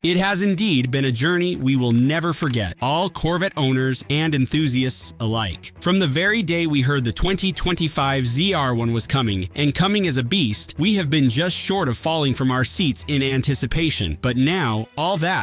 It has indeed been a journey we will never forget, all Corvette owners and enthusiasts alike. From the very day we heard the 2025 ZR1 was coming, and coming as a beast, we have been just short of falling from our seats in anticipation. But now,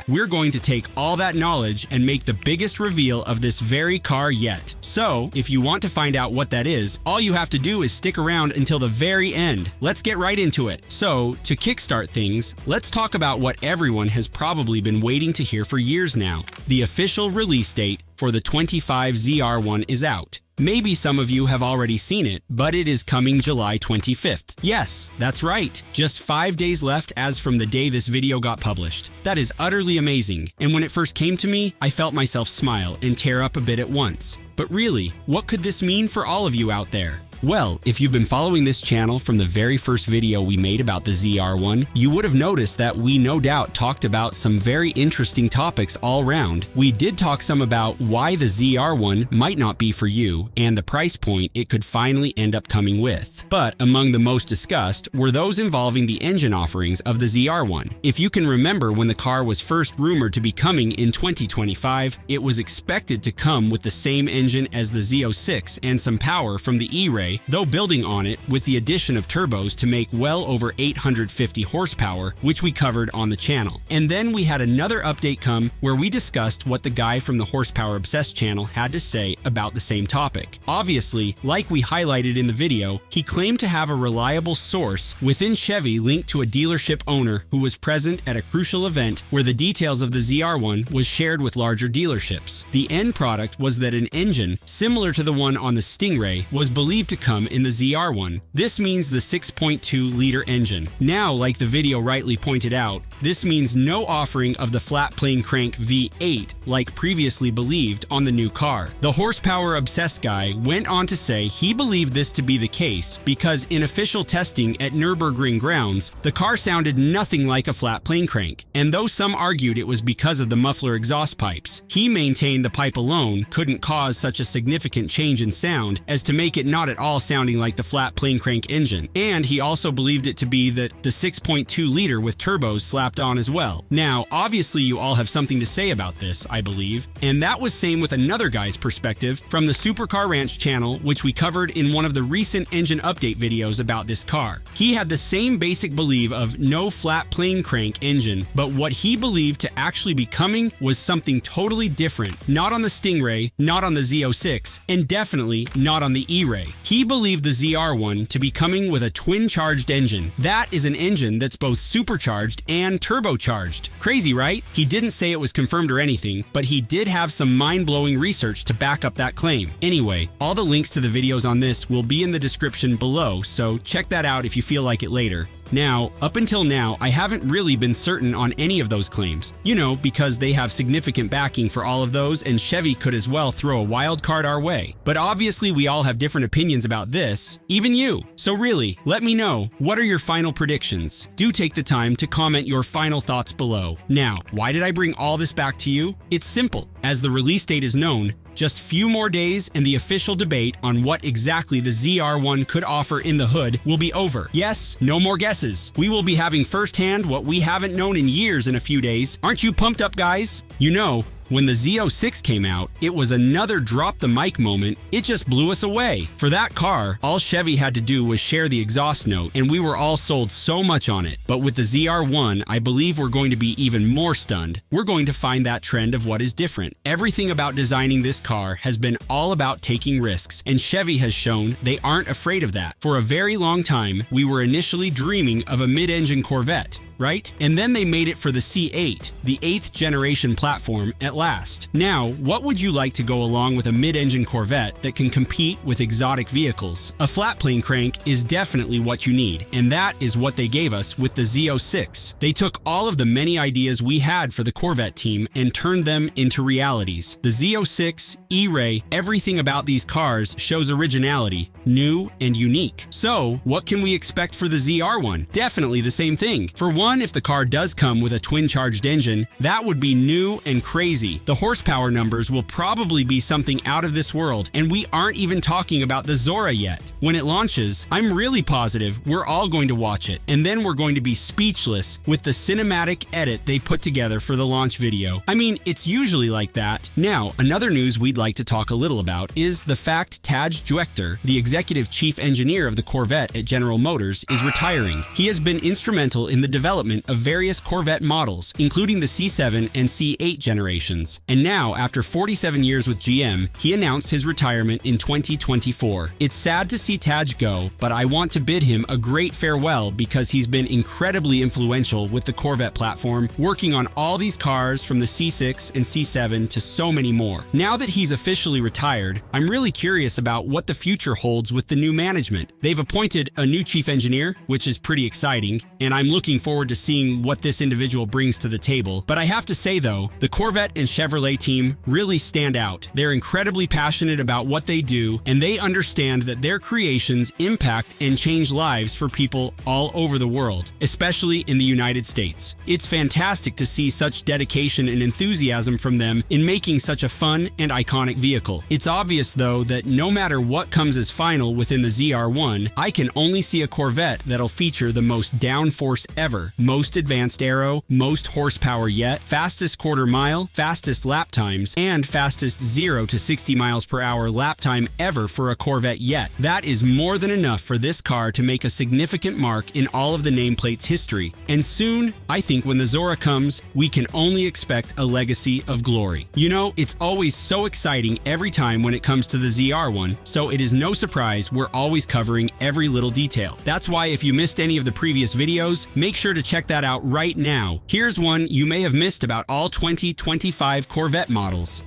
we're going to take all that knowledge and make the biggest reveal of this very car yet. So, if you want to find out what that is, all you have to do is stick around until the very end. Let's get right into it. So, to kickstart things, let's talk about what everyone has probably been waiting to hear for years now. The official release date for the 25 ZR1 is out. Maybe some of you have already seen it, but it is coming July 25th. Yes, that's right. Just 5 days left as from the day this video got published. That is utterly amazing, and when it first came to me, I felt myself smile and tear up a bit at once. But really, what could this mean for all of you out there? Well, if you've been following this channel from the very first video we made about the ZR1, you would have noticed that we no doubt talked about some very interesting topics all round. We did talk some about why the ZR1 might not be for you and the price point it could finally end up coming with. But among the most discussed were those involving the engine offerings of the ZR1. If you can remember when the car was first rumored to be coming in 2025, it was expected to come with the same engine as the Z06 and some power from the E-Ray, though building on it with the addition of turbos to make well over 850 horsepower, which we covered on the channel. And then we had another update come where we discussed what the guy from the Horsepower Obsessed channel had to say about the same topic. Obviously, like we highlighted in the video, he claimed to have a reliable source within Chevy linked to a dealership owner who was present at a crucial event where the details of the ZR1 was shared with larger dealerships. The end product was that an engine similar to the one on the Stingray was believed to come in the ZR1. This means the 6.2-liter engine. Now, like the video rightly pointed out, this means no offering of the flat plane crank V8 like previously believed on the new car. The Horsepower Obsessed guy went on to say he believed this to be the case because in official testing at Nürburgring grounds, the car sounded nothing like a flat plane crank. And though some argued it was because of the muffler exhaust pipes, he maintained the pipe alone couldn't cause such a significant change in sound as to make it not at all sounding like the flat plane crank engine. And he also believed it to be that the 6.2-liter with turbos slapped on as well. Now, obviously you all have something to say about this, I believe, and that was same with another guy's perspective from the Supercar Ranch channel, which we covered in one of the recent engine update videos about this car. He had the same basic belief of no flat plane crank engine, but what he believed to actually be coming was something totally different, not on the Stingray, not on the Z06, and definitely not on the E-Ray. He believed the ZR1 to be coming with a twin-charged engine. That is an engine that's both supercharged and turbocharged. Crazy, right? He didn't say it was confirmed or anything, but he did have some mind-blowing research to back up that claim. Anyway, all the links to the videos on this will be in the description below, so check that out if you feel like it later. Now, up until now, I haven't really been certain on any of those claims. You know, because they have significant backing for all of those and Chevy could as well throw a wild card our way. But obviously we all have different opinions about this, even you. So really, let me know, what are your final predictions? Do take the time to comment your final thoughts below. Now, why did I bring all this back to you? It's simple. As the release date is known, just few more days and the official debate on what exactly the ZR1 could offer in the hood will be over. Yes, no more guesses. We will be having firsthand what we haven't known in years in a few days. Aren't you pumped up, guys? You know, when the Z06 came out, it was another drop the mic moment. It just blew us away. For that car, all Chevy had to do was share the exhaust note and we were all sold so much on it. But with the ZR1, I believe we're going to be even more stunned. We're going to find that trend of what is different. Everything about designing this car has been all about taking risks, and Chevy has shown they aren't afraid of that. For a very long time, we were initially dreaming of a mid-engine Corvette, right? And then they made it for the C8, the 8th generation platform at last. Now, what would you like to go along with a mid-engine Corvette that can compete with exotic vehicles? A flat plane crank is definitely what you need, and that is what they gave us with the Z06. They took all of the many ideas we had for the Corvette team and turned them into realities. The Z06, E-Ray, everything about these cars shows originality, new and unique. So, what can we expect for the ZR1? Definitely the same thing. For one, one, if the car does come with a twin-charged engine, that would be new and crazy. The horsepower numbers will probably be something out of this world, and we aren't even talking about the Zora yet. When it launches, I'm really positive we're all going to watch it, and then we're going to be speechless with the cinematic edit they put together for the launch video. I mean, it's usually like that. Now, another news we'd like to talk a little about is the fact Taj Juechter, the executive chief engineer of the Corvette at General Motors, is retiring. He has been instrumental in the development of various Corvette models, including the C7 and C8 generations. And now, after 47 years with GM, he announced his retirement in 2024. It's sad to see Taj go, but I want to bid him a great farewell because he's been incredibly influential with the Corvette platform, working on all these cars from the C6 and C7 to so many more. Now that he's officially retired, I'm really curious about what the future holds with the new management. They've appointed a new chief engineer, which is pretty exciting, and I'm looking forward to seeing what this individual brings to the table. But I have to say though, the Corvette and Chevrolet team really stand out. They're incredibly passionate about what they do, and they understand that their creations impact and change lives for people all over the world, especially in the United States. It's fantastic to see such dedication and enthusiasm from them in making such a fun and iconic vehicle. It's obvious though that no matter what comes as final within the ZR1, I can only see a Corvette that'll feature the most downforce ever, most advanced aero, most horsepower yet, fastest quarter mile, fastest lap times, and fastest 0 to 60 miles per hour lap time ever for a Corvette yet. That is more than enough for this car to make a significant mark in all of the nameplate's history. And soon, I think when the Zora comes, we can only expect a legacy of glory. You know, it's always so exciting every time when it comes to the ZR1, so it is no surprise we're always covering every little detail. That's why if you missed any of the previous videos, make sure to check that out right now. Here's one you may have missed about all 2025 Corvette models.